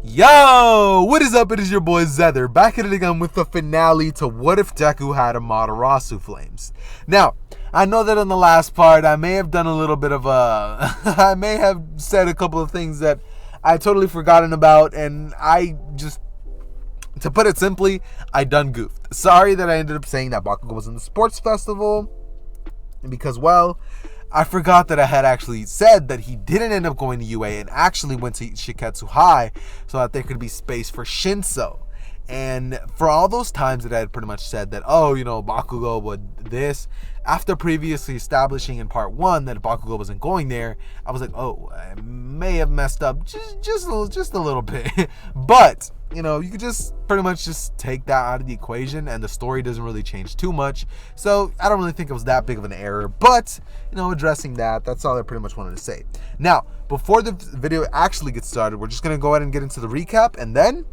Yo, what is up? It is your boy Zether, back at it again with the finale to What If Deku Had Amaterasu Flames. Now, I know that in the last part, I may have done a little bit of I may have said a couple of things that I totally forgotten about, and to put it simply, I done goofed. Sorry that I ended up saying that Bakugo was in the sports festival, because, well, I forgot that I had actually said that he didn't end up going to UA and actually went to Shiketsu High so that there could be space for Shinso. And for all those times that I had pretty much said that, Bakugo would this, after previously establishing in part 1 that Bakugo wasn't going there, I was like, oh, I may have messed up just a little bit. But, you could just pretty much just take that out of the equation and the story doesn't really change too much. So I don't really think it was that big of an error. But, addressing that's all I pretty much wanted to say. Now, before the video actually gets started, we're just going to go ahead and get into the recap and then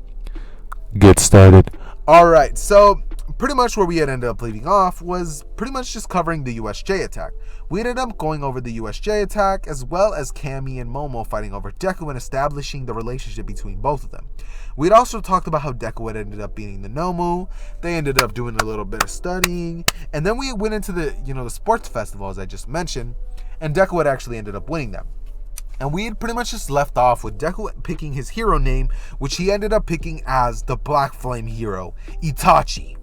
get started. Alright, so pretty much where we had ended up leaving off was pretty much just covering the USJ attack. We ended up going over the USJ attack as well as Cammy and Momo fighting over Deku and establishing the relationship between both of them. We'd also talked about how Deku had ended up beating the Nomu. They ended up doing a little bit of studying. And then we went into the, the sports festival, as I just mentioned. And Deku had actually ended up winning them. And we had pretty much just left off with Deku picking his hero name, which he ended up picking as the Black Flame hero, Itachi.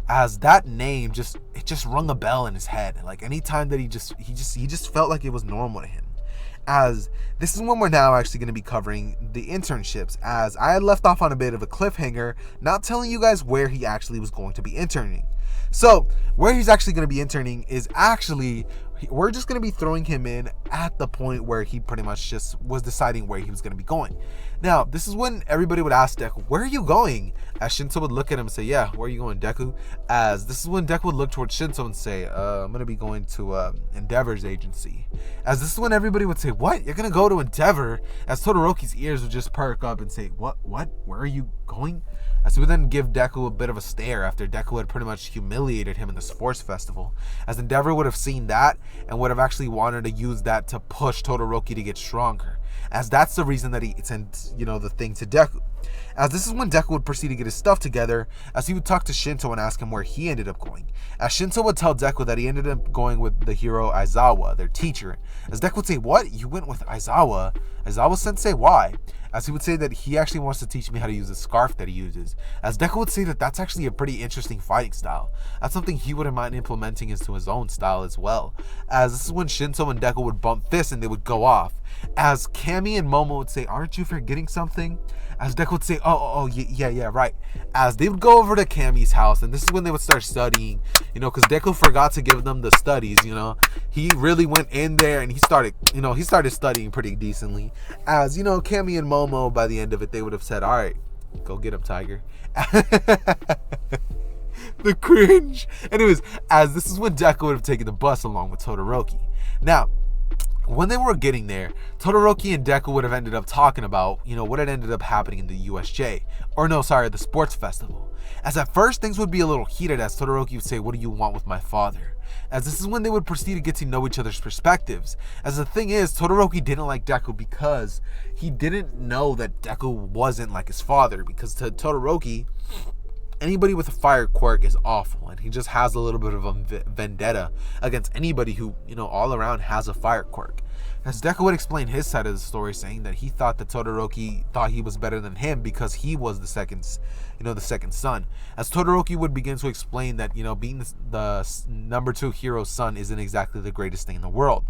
As that name just rung a bell in his head. Like anytime that he just felt like it was normal to him. As this is when we're now actually going to be covering the internships, as I had left off on a bit of a cliffhanger, not telling you guys where he actually was going to be interning. So, where he's actually going to be interning is actually, we're just going to be throwing him in at the point where he pretty much just was deciding where he was going to be going. Now, this is when everybody would ask Deku, where are you going? As Shinso would look at him and say, yeah, where are you going, Deku? As this is when Deku would look towards Shinso and say, I'm going to be going to Endeavor's agency. As this is when everybody would say, what? You're going to go to Endeavor? As Todoroki's ears would just perk up and say, what? Where are you going? As he would then give Deku a bit of a stare after Deku had pretty much humiliated him in the sports festival. As Endeavor would have seen that and would have actually wanted to use that to push Todoroki to get stronger. As that's the reason that he sent, the thing to Deku. As this is when Deku would proceed to get his stuff together, as he would talk to Shinto and ask him where he ended up going. As Shinto would tell Deku that he ended up going with the hero Aizawa, their teacher. As Deku would say, what? You went with Aizawa? Aizawa sensei, why? As he would say that he actually wants to teach me how to use the scarf that he uses. As Deku would say that that's actually a pretty interesting fighting style. That's something he wouldn't mind implementing into his own style as well. As this is when Shinto and Deku would bump fists and they would go off. As Cammy and Momo would say, aren't you forgetting something? As Deku would say, yeah, right. As they would go over to Cammy's house, and this is when they would start studying, because Deku forgot to give them the studies, He really went in there and he started studying pretty decently. As, Cammy and Momo, by the end of it, they would have said, all right, go get him, Tiger. The cringe. Anyways, as this is when Deku would have taken the bus along with Todoroki. Now, when they were getting there, Todoroki and Deku would have ended up talking about, what had ended up happening in the USJ. The sports festival. As at first, things would be a little heated as Todoroki would say, what do you want with my father? As this is when they would proceed to get to know each other's perspectives. As the thing is, Todoroki didn't like Deku because he didn't know that Deku wasn't like his father. Because to Todoroki, anybody with a fire quirk is awful, and he just has a little bit of a vendetta against anybody who, all around has a fire quirk. As Deku would explain his side of the story, saying that he thought that Todoroki thought he was better than him because he was the second son. As Todoroki would begin to explain that, being the number 2 hero's son isn't exactly the greatest thing in the world.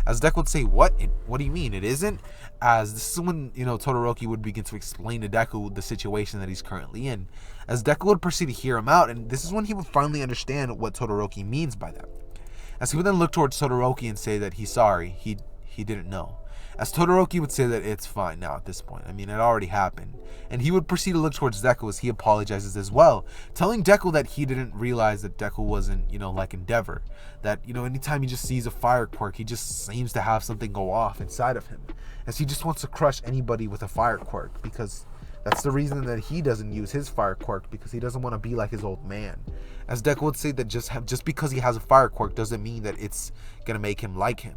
As Deku would say, what do you mean it isn't? As this is when, Todoroki would begin to explain to Deku the situation that he's currently in. As Deku would proceed to hear him out, and this is when he would finally understand what Todoroki means by that. As he would then look towards Todoroki and say that he's sorry, he didn't know. As Todoroki would say that it's fine now at this point. I mean, it already happened. And he would proceed to look towards Deku as he apologizes as well, telling Deku that he didn't realize that Deku wasn't, like Endeavor. That, anytime he just sees a fire quirk, he just seems to have something go off inside of him. As he just wants to crush anybody with a fire quirk because, That's the reason that he doesn't use his fire quirk, because he doesn't want to be like his old man. As Deku would say that just because he has a fire quirk doesn't mean that it's gonna make him like him.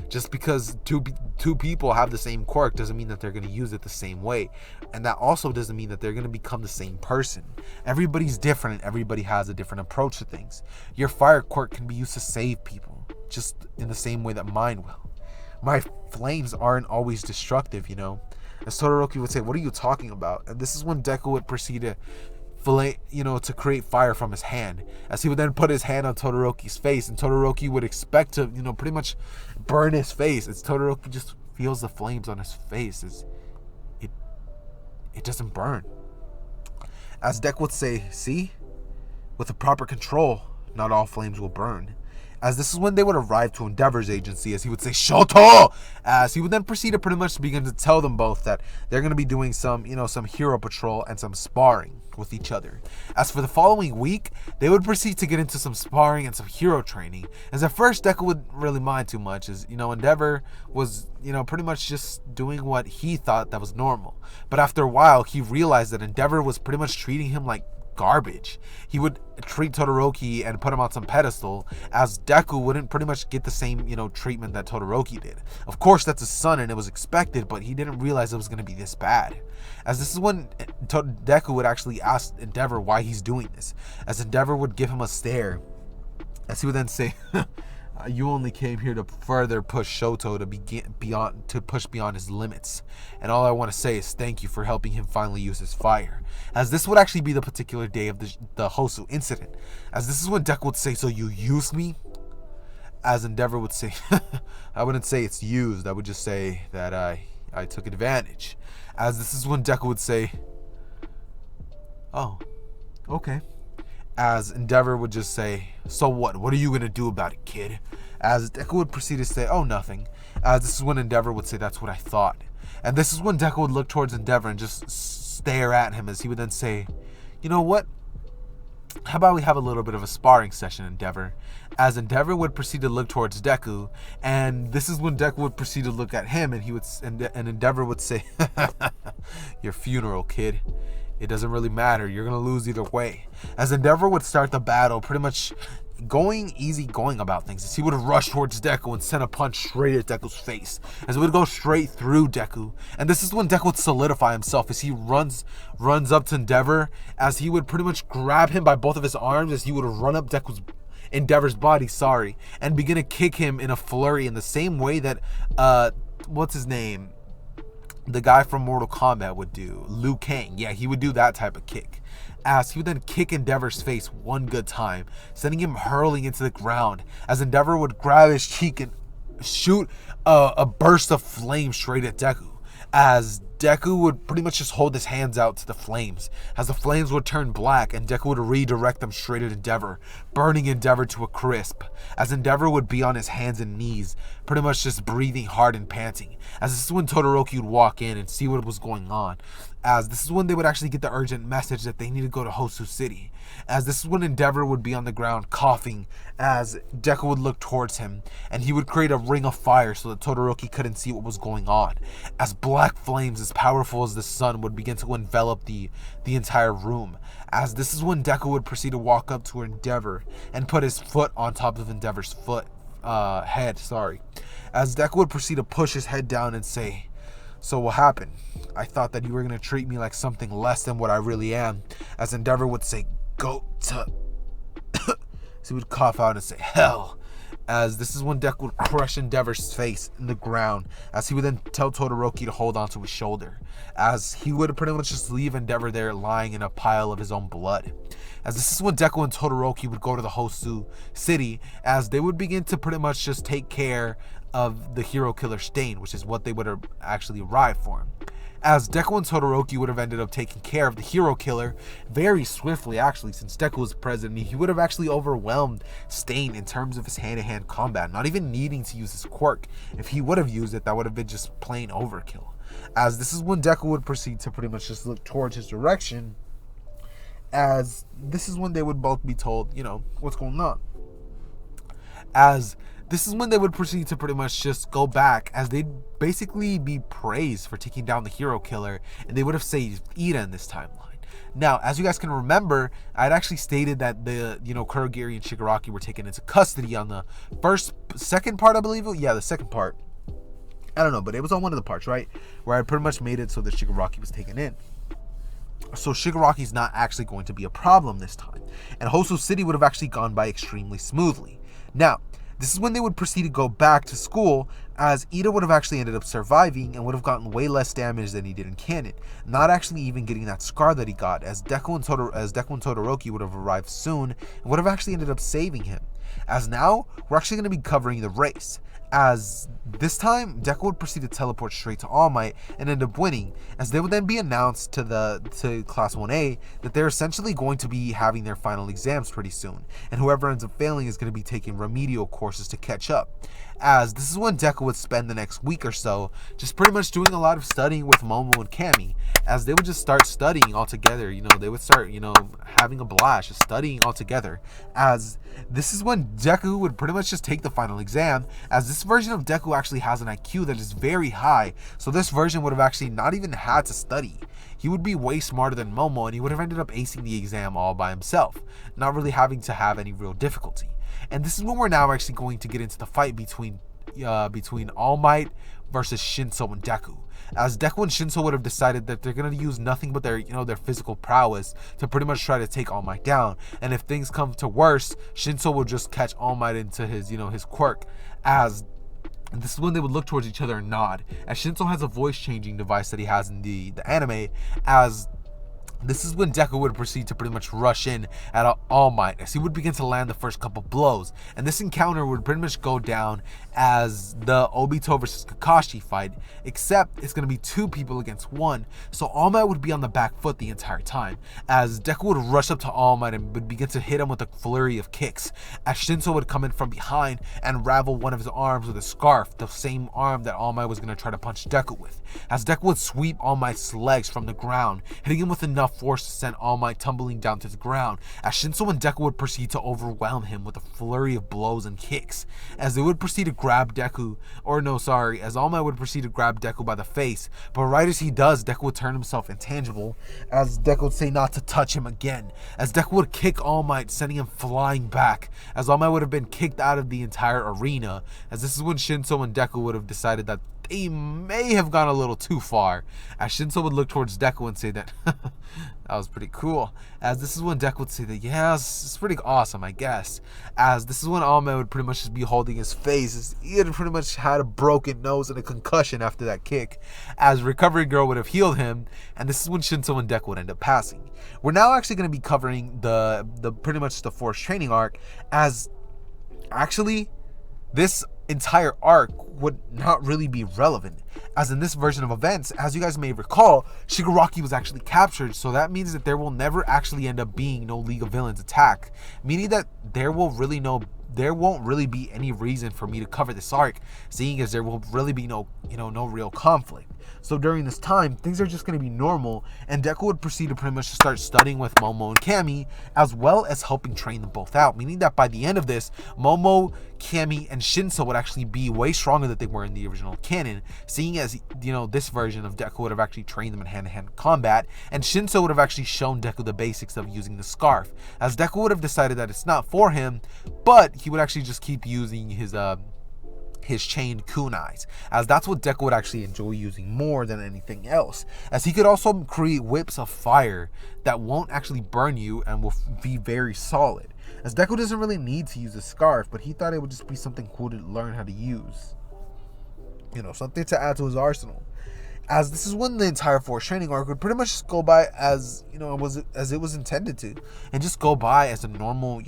Just because two people have the same quirk doesn't mean that they're going to use it the same way. And that also doesn't mean that they're going to become the same person. Everybody's different and everybody has a different approach to things. Your fire quirk can be used to save people, just in the same way that mine will. My flames aren't always destructive, you know. As Todoroki would say, what are you talking about? And this is when Deku would proceed to to create fire from his hand, as he would then put his hand on Todoroki's face, and Todoroki would expect to, pretty much burn his face. As Todoroki just feels the flames on his face, it doesn't burn. As Deku would say, see, with the proper control, not all flames will burn. As this is when they would arrive to Endeavor's agency, as he would say, Shoto! As he would then proceed to pretty much begin to tell them both that they're going to be doing some hero patrol and some sparring with each other. As for the following week, they would proceed to get into some sparring and some hero training. As at first, Deku wouldn't really mind too much, as, Endeavor was, pretty much just doing what he thought that was normal. But after a while, he realized that Endeavor was pretty much treating him like garbage. He would treat Todoroki and put him on some pedestal, as Deku wouldn't pretty much get the same, treatment that Todoroki did. Of course, that's his son and it was expected, but he didn't realize it was going to be this bad. As this is when Deku would actually ask Endeavor why he's doing this, as Endeavor would give him a stare, as he would then say, you only came here to further push Shoto to push beyond his limits. And all I want to say is thank you for helping him finally use his fire. As this would actually be the particular day of the Hosu incident. As this is when Deku would say, so you used me? As Endeavor would say, I wouldn't say it's used. I would just say that I took advantage. As this is when Deku would say, oh, okay. As Endeavor would just say, so what? What are you going to do about it, kid? As Deku would proceed to say, oh, nothing. As this is when Endeavor would say, that's what I thought. And this is when Deku would look towards Endeavor and just stare at him, as he would then say, you know what? How about we have a little bit of a sparring session, Endeavor? As Endeavor would proceed to look towards Deku, and this is when Deku would proceed to look at him, and and Endeavor would say, your funeral, kid. It doesn't really matter. You're going to lose either way. As Endeavor would start the battle, pretty much going about things. As he would rush towards Deku and send a punch straight at Deku's face. As it would go straight through Deku. And this is when Deku would solidify himself as he runs up to Endeavor. As he would pretty much grab him by both of his arms. As he would run up Endeavor's body, and begin to kick him in a flurry in the same way that, what's his name? The guy from Mortal Kombat would do, Liu Kang. Yeah, he would do that type of kick. As he would then kick Endeavor's face one good time, sending him hurling into the ground, as Endeavor would grab his cheek and shoot a burst of flame straight at Deku. As Deku would pretty much just hold his hands out to the flames, as the flames would turn black and Deku would redirect them straight at Endeavor, burning Endeavor to a crisp, as Endeavor would be on his hands and knees, pretty much just breathing hard and panting, as this is when Todoroki would walk in and see what was going on, as this is when they would actually get the urgent message that they need to go to Hosu City, as this is when Endeavor would be on the ground coughing, as Deku would look towards him, and he would create a ring of fire so that Todoroki couldn't see what was going on, as black flames as powerful as the sun would begin to envelop the entire room, as this is when Deku would proceed to walk up to Endeavor and put his foot on top of Endeavor's head, as Deku would proceed to push his head down and say, so what happened? I thought that you were going to treat me like something less than what I really am. As Endeavor would say, go to... so he would cough out and say, hell. As this is when Deku would crush Endeavor's face in the ground. As he would then tell Todoroki to hold onto his shoulder. As he would pretty much just leave Endeavor there lying in a pile of his own blood. As this is when Deku and Todoroki would go to the Hosu City. As they would begin to pretty much just take care of the hero killer Stain, which is what they would have actually arrived for. As Deku and Todoroki would have ended up taking care of the hero killer very swiftly, actually, since Deku was present. He would have actually overwhelmed Stain in terms of his hand-to-hand combat, not even needing to use his quirk. If he would have used it, that would have been just plain overkill. As this is when Deku would proceed to pretty much just look towards his direction, as this is when they would both be told, what's going on. As this is when they would proceed to pretty much just go back, as they'd basically be praised for taking down the hero killer, and they would have saved Ida in this timeline. Now, as you guys can remember, I'd actually stated that the, Kurogiri and Shigaraki were taken into custody on the second part, I believe. Yeah, the second part. I don't know, but it was on one of the parts, right? Where I pretty much made it so that Shigaraki was taken in. So Shigaraki's not actually going to be a problem this time. And Hoso City would have actually gone by extremely smoothly. Now, this is when they would proceed to go back to school, as Ida would have actually ended up surviving and would have gotten way less damage than he did in canon, not actually even getting that scar that he got, as Deku and Todoroki would have arrived soon and would have actually ended up saving him. As now, we're actually going to be covering the race, as this time Deku would proceed to teleport straight to All Might and end up winning, as they would then be announced to Class 1A that they're essentially going to be having their final exams pretty soon, and whoever ends up failing is going to be taking remedial courses to catch up. As this is when Deku would spend the next week or so just pretty much doing a lot of studying with Momo and Cammy, as they would just start studying all together. They would start, having a blast, just studying all together. As this is when Deku would pretty much just take the final exam, as this version of Deku actually has an IQ that is very high, so this version would have actually not even had to study. He would be way smarter than Momo, and he would have ended up acing the exam all by himself, not really having to have any real difficulty. And this is when we're now actually going to get into the fight between All Might versus Shinso and Deku. As Deku and Shinso would have decided that they're going to use nothing but their physical prowess to pretty much try to take All Might down. And if things come to worse, Shinso will just catch All Might into his quirk. As this is when they would look towards each other and nod, as Shinso has a voice changing device that he has in the anime, as this is when Deku would proceed to pretty much rush in at All Might, as he would begin to land the first couple blows. And this encounter would pretty much go down as the Obito versus Kakashi fight, except it's going to be two people against one. So All Might would be on the back foot the entire time, as Deku would rush up to All Might and would begin to hit him with a flurry of kicks, as Shinso would come in from behind and ravel one of his arms with a scarf, the same arm that All Might was going to try to punch Deku with, as Deku would sweep All Might's legs from the ground, hitting him with enough force to send All Might tumbling down to the ground, as Shinso and Deku would proceed to overwhelm him with a flurry of blows and kicks, as they would proceed to grab Deku, as All Might would proceed to grab Deku by the face, but right as he does, Deku would turn himself intangible, as Deku would say not to touch him again, as Deku would kick All Might, sending him flying back, as All Might would have been kicked out of the entire arena, as this is when Shinso and Deku would have decided that they may have gone a little too far, as Shinso would look towards Deku and say that that was pretty cool, as this is when Deku would say that, yeah, it's pretty awesome, I guess, as this is when All Might would pretty much just be holding his face, as he had pretty much had a broken nose and a concussion after that kick, as Recovery Girl would have healed him, and this is when Shinso and Deku would end up passing. We're now actually going to be covering the pretty much the forced training arc, as actually this entire arc would not really be relevant, as in this version of events, as you guys may recall, Shigaraki was actually captured, so that means that there will never actually end up being no League of Villains attack, meaning that there won't really be any reason for me to cover this arc, seeing as there will really be no real conflict. So during this time, things are just going to be normal, and Deku would proceed to pretty much start studying with Momo and Cammy, as well as helping train them both out, meaning that by the end of this, Momo, Cammy, and Shinso would actually be way stronger than they were in the original canon, seeing as, this version of Deku would have actually trained them in hand-to-hand combat, and Shinso would have actually shown Deku the basics of using the scarf, as Deku would have decided that it's not for him, but he would actually just keep using his chained kunais, as that's what Deku would actually enjoy using more than anything else, as he could also create whips of fire that won't actually burn you and will be very solid, as Deku doesn't really need to use a scarf, but he thought it would just be something cool to learn how to use, something to add to his arsenal, as this is when the entire force training arc would pretty much just go by as it was intended to, and just go by as a normal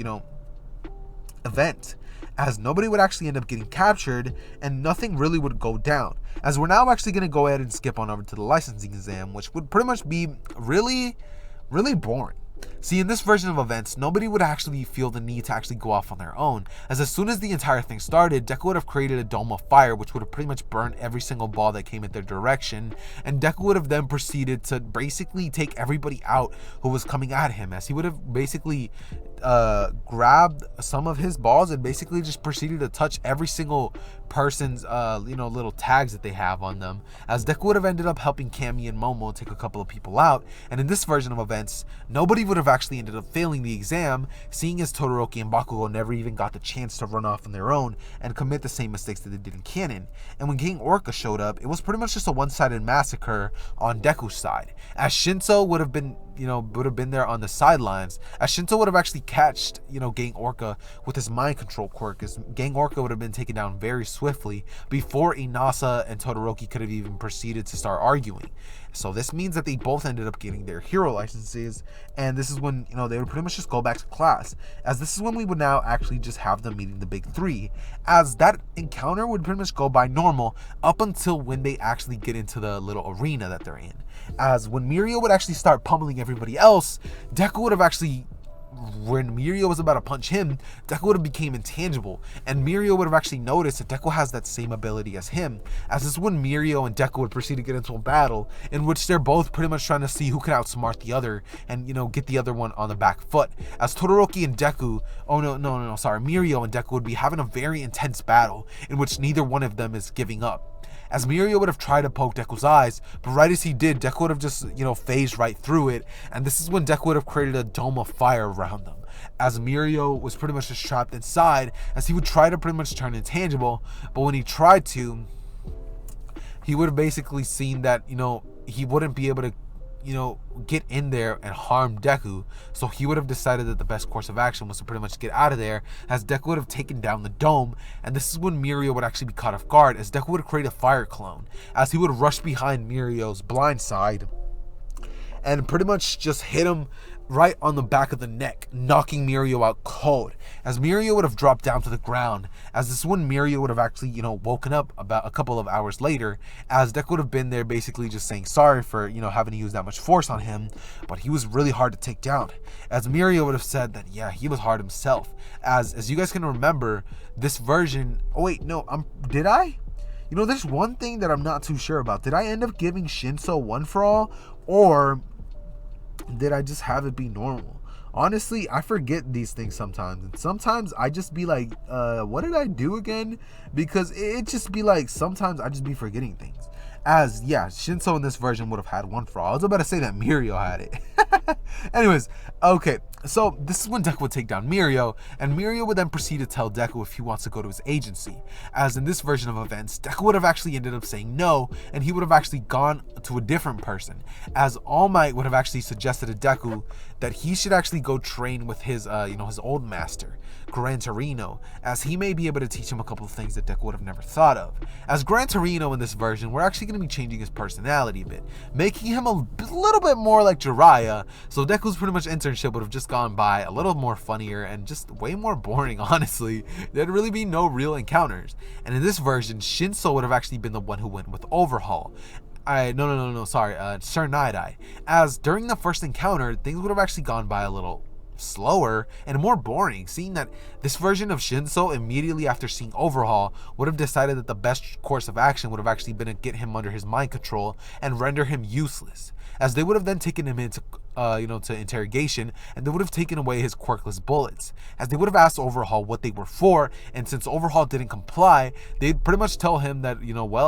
event, as nobody would actually end up getting captured and nothing really would go down, as we're now actually going to go ahead and skip on over to the licensing exam, which would pretty much be really, really boring. See, in this version of events, nobody would actually feel the need to actually go off on their own, as soon as the entire thing started, Deku would have created a dome of fire, which would have pretty much burned every single ball that came in their direction, and Deku would have then proceeded to basically take everybody out who was coming at him, as he would have basically grabbed some of his balls and basically just proceeded to touch every single person's little tags that they have on them, as Deku would have ended up helping Cammy and Momo take a couple of people out. And in this version of events, nobody would have actually ended up failing the exam, seeing as Todoroki and Bakugo never even got the chance to run off on their own and commit the same mistakes that they did in canon. And when Gang Orca showed up, it was pretty much just a one-sided massacre on Deku's side, as Shinso would have been there on the sidelines, as Shinso would have actually catched, Gang Orca with his mind control quirk, as Gang Orca would have been taken down very swiftly before Inasa and Todoroki could have even proceeded to start arguing. So this means that they both ended up getting their hero licenses, and this is when, they would pretty much just go back to class, as this is when we would now actually just have them meeting the big three, as that encounter would pretty much go by normal up until when they actually get into the little arena that they're in. As when Mirio would actually start pummeling everybody else, Deku would have actually, when Mirio was about to punch him, Deku would have became intangible, and Mirio would have actually noticed that Deku has that same ability as him, as this is when Mirio and Deku would proceed to get into a battle in which they're both pretty much trying to see who can outsmart the other and, get the other one on the back foot, as Todoroki and Deku, Mirio and Deku would be having a very intense battle in which neither one of them is giving up. As Mirio would have tried to poke Deku's eyes, but right as he did, Deku would have just, phased right through it, and this is when Deku would have created a dome of fire around them, as Mirio was pretty much just trapped inside, as he would try to pretty much turn intangible, but when he tried to, he would have basically seen that, he wouldn't be able to, get in there and harm Deku, so he would have decided that the best course of action was to pretty much get out of there, as Deku would have taken down the dome, and this is when Mirio would actually be caught off guard, as Deku would create a fire clone, as he would rush behind Mirio's blind side, and pretty much just hit him right on the back of the neck, knocking Mirio out cold, as Mirio would have dropped down to the ground, as this is when Mirio would have actually, woken up about a couple of hours later, as Deku would have been there basically just saying sorry for, having to use that much force on him, but he was really hard to take down, as Mirio would have said that, yeah, he was hard himself, as you guys can remember, this version, did I? There's one thing that I'm not too sure about. Did I end up giving Shinso one for all, or did I just have it be normal? Honestly, I forget these things sometimes, and sometimes I just be like, what did I do again? Because it just be like, sometimes I just be forgetting things. As, yeah, Shinso in this version would have had one for all. I was about to say that Mirio had it. Anyways, okay, so this is when Deku would take down Mirio, and Mirio would then proceed to tell Deku if he wants to go to his agency. As in this version of events, Deku would have actually ended up saying no, and he would have actually gone to a different person, as All Might would have actually suggested to Deku that he should actually go train with his, his old master, Gran Torino, as he may be able to teach him a couple of things that Deku would have never thought of. As Gran Torino in this version, we're actually going to be changing his personality a bit, making him a little bit more like Jiraiya, so Deku's pretty much internship would have just gone by a little more funnier and just way more boring, honestly. There'd really be no real encounters. And in this version, Shinso would have actually been the one who went with Overhaul. Sir Night-Eye. As during the first encounter, things would have actually gone by a little slower and more boring, seeing that this version of Shinso, immediately after seeing Overhaul, would have decided that the best course of action would have actually been to get him under his mind control and render him useless, as they would have then taken him into to interrogation, and they would have taken away his quirkless bullets, as they would have asked Overhaul what they were for, and since Overhaul didn't comply, they'd pretty much tell him that,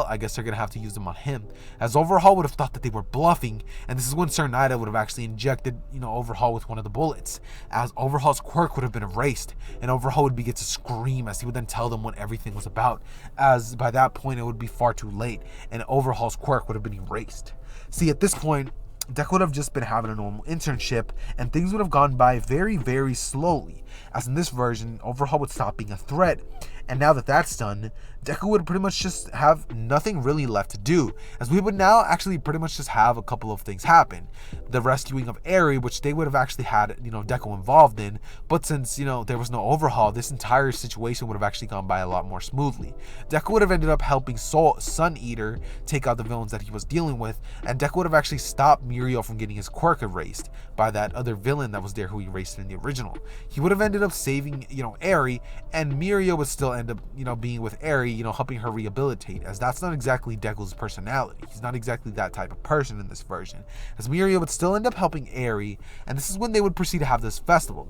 I guess they're gonna have to use them on him, as Overhaul would have thought that they were bluffing, and this is when Sir Night-Eye would have actually injected, Overhaul with one of the bullets, as Overhaul's quirk would have been erased, and Overhaul would begin to scream, as he would then tell them what everything was about, as by that point it would be far too late, and Overhaul's quirk would have been erased. See, at this point, Deku would have just been having a normal internship, and things would have gone by very, very slowly, as in this version, Overhaul would stop being a threat, And now that that's done, Deku would pretty much just have nothing really left to do, as we would now actually pretty much just have a couple of things happen. The rescuing of Eri, which they would have actually had, Deku involved in, but since, there was no overhaul, this entire situation would have actually gone by a lot more smoothly. Deku would have ended up helping Sun Eater take out the villains that he was dealing with, and Deku would have actually stopped Mirio from getting his quirk erased by that other villain that was there who erased it in the original. He would have ended up saving, Eri, and Mirio would still end up, being with Eri, helping her rehabilitate, as that's not exactly Deku's personality. He's not exactly that type of person in this version, as Mirio would still end up helping Eri, and this is when they would proceed to have this festival.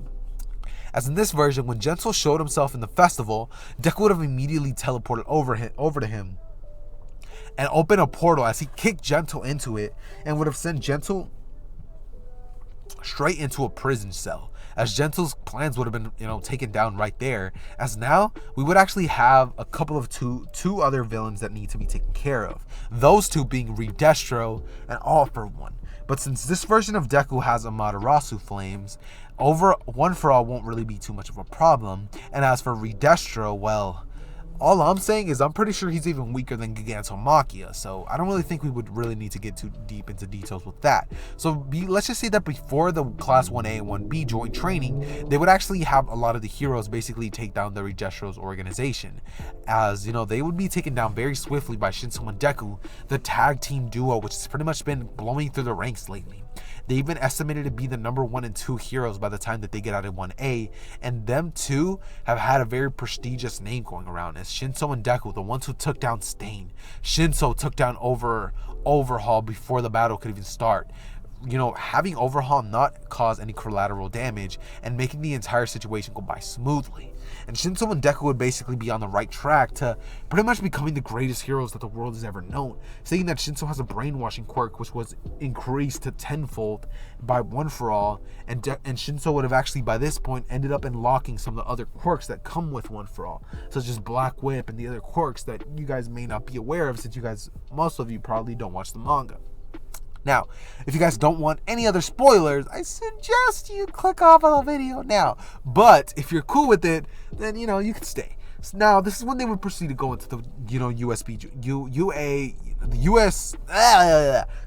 As in this version, when Gentle showed himself in the festival, Deku would have immediately teleported over to him and opened a portal as he kicked Gentle into it, and would have sent Gentle straight into a prison cell, as Gentle's plans would have been, taken down right there, as now we would actually have a couple of two other villains that need to be taken care of. Those two being Redestro and All For One. But since this version of Deku has Amaterasu flames, One For All won't really be too much of a problem. And as for Redestro, well, all I'm saying is I'm pretty sure he's even weaker than Gigantomachia, so I don't really think we would really need to get too deep into details with that. So let's just say that before the Class 1A and 1B joined training, they would actually have a lot of the heroes basically take down the Redestro's organization, as, they would be taken down very swiftly by Shinso and Deku, the tag team duo, which has pretty much been blowing through the ranks lately. They've been estimated to be the number 1 and 2 heroes by the time that they get out of 1A, and them two have had a very prestigious name going around as Shinso and Deku, the ones who took down Stain. Shinso took down Overhaul before the battle could even start. Having Overhaul not cause any collateral damage and making the entire situation go by smoothly. And Shinso and Deku would basically be on the right track to pretty much becoming the greatest heroes that the world has ever known. Saying that Shinso has a brainwashing quirk which was increased to tenfold by One For All, and Shinso would have actually by this point ended up unlocking some of the other quirks that come with One For All, such as Black Whip and the other quirks that you guys may not be aware of, since most of you probably don't watch the manga. Now, if you guys don't want any other spoilers, I suggest you click off of the video now. But if you're cool with it, then, you can stay. So now, this is when they would proceed to go into the,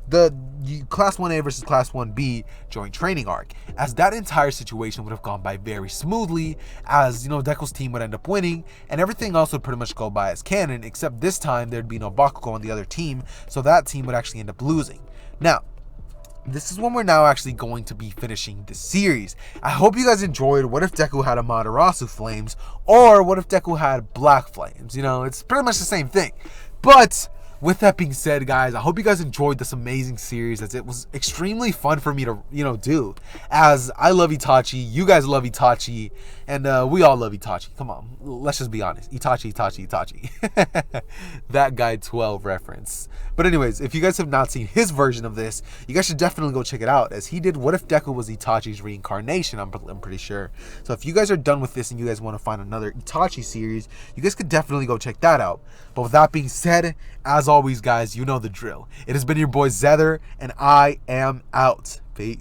the Class 1A versus Class 1B joint training arc, as that entire situation would have gone by very smoothly, as, Deku's team would end up winning, and everything else would pretty much go by as canon, except this time there'd be no Bakugo on the other team, so that team would actually end up losing. Now, this is when we're now actually going to be finishing the series. I hope you guys enjoyed What If Deku Had Amaterasu Flames, or What If Deku Had Black Flames. It's pretty much the same thing. But with that being said, guys, I hope you guys enjoyed this amazing series, as it was extremely fun for me to, do, as I love Itachi, you guys love Itachi, and we all love Itachi. Come on, let's just be honest. Itachi. That guy 12 reference. But anyways, if you guys have not seen his version of this, you guys should definitely go check it out, as he did What If Deku Was Itachi's Reincarnation, I'm pretty sure. So if you guys are done with this and you guys want to find another Itachi series, you guys could definitely go check that out. But with that being said, as always, guys, you know the drill. It has been your boy Zether, and I am out. Peace.